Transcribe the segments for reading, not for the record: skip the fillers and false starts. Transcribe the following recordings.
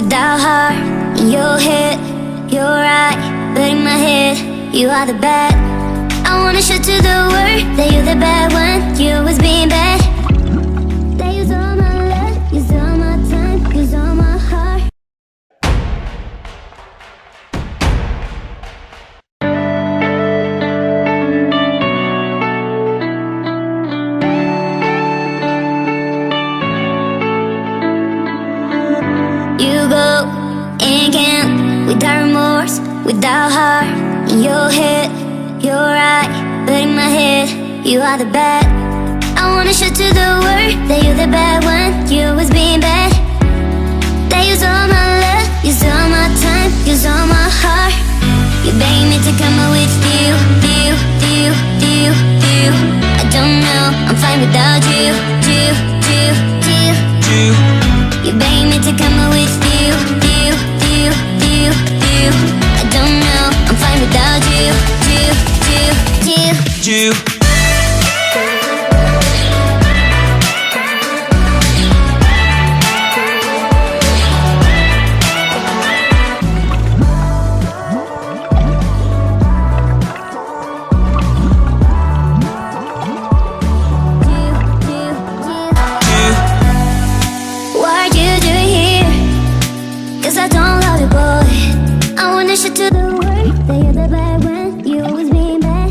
without heart. In your head, you're right, but in my head, you are the bad. I wanna show to the world that you're the bad one. You always being bad. That use all my love, use all my time, use all my heart. You go and can't, without remorse, without heart. In your head, you're right, but in my head, you are the bad. I wanna show to the world that you're the bad one. You always being bad. That use all my love, use all my time, use all my heart. You beg me to come out with you. I don't know, I'm fine without you. You beg me to come out with you. I don't know, I'm fine without you. What you doing here? 'Cause I don't love you, boy. I wanna show to the world that you're the bad one. You always being bad.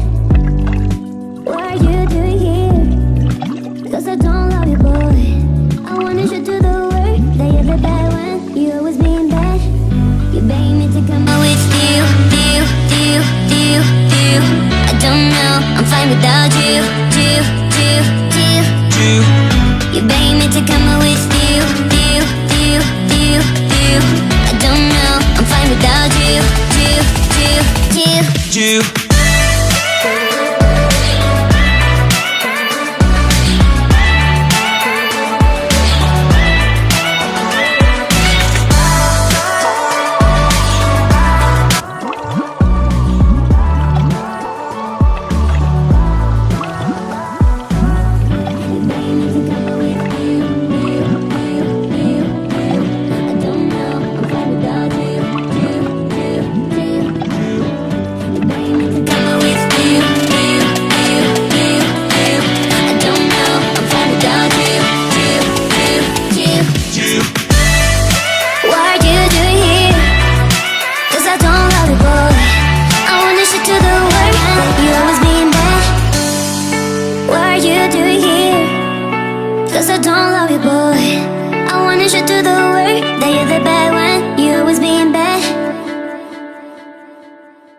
What are you doing here? 'Cause I don't love you, boy. I wanna show to the world that you're the bad one. You always being bad. You beg me to come out with you. I don't know, I'm fine without you. You beg me to come out with you. I don't know, I'm fine without you. Cause I don't love you, boy. I wanna show to the world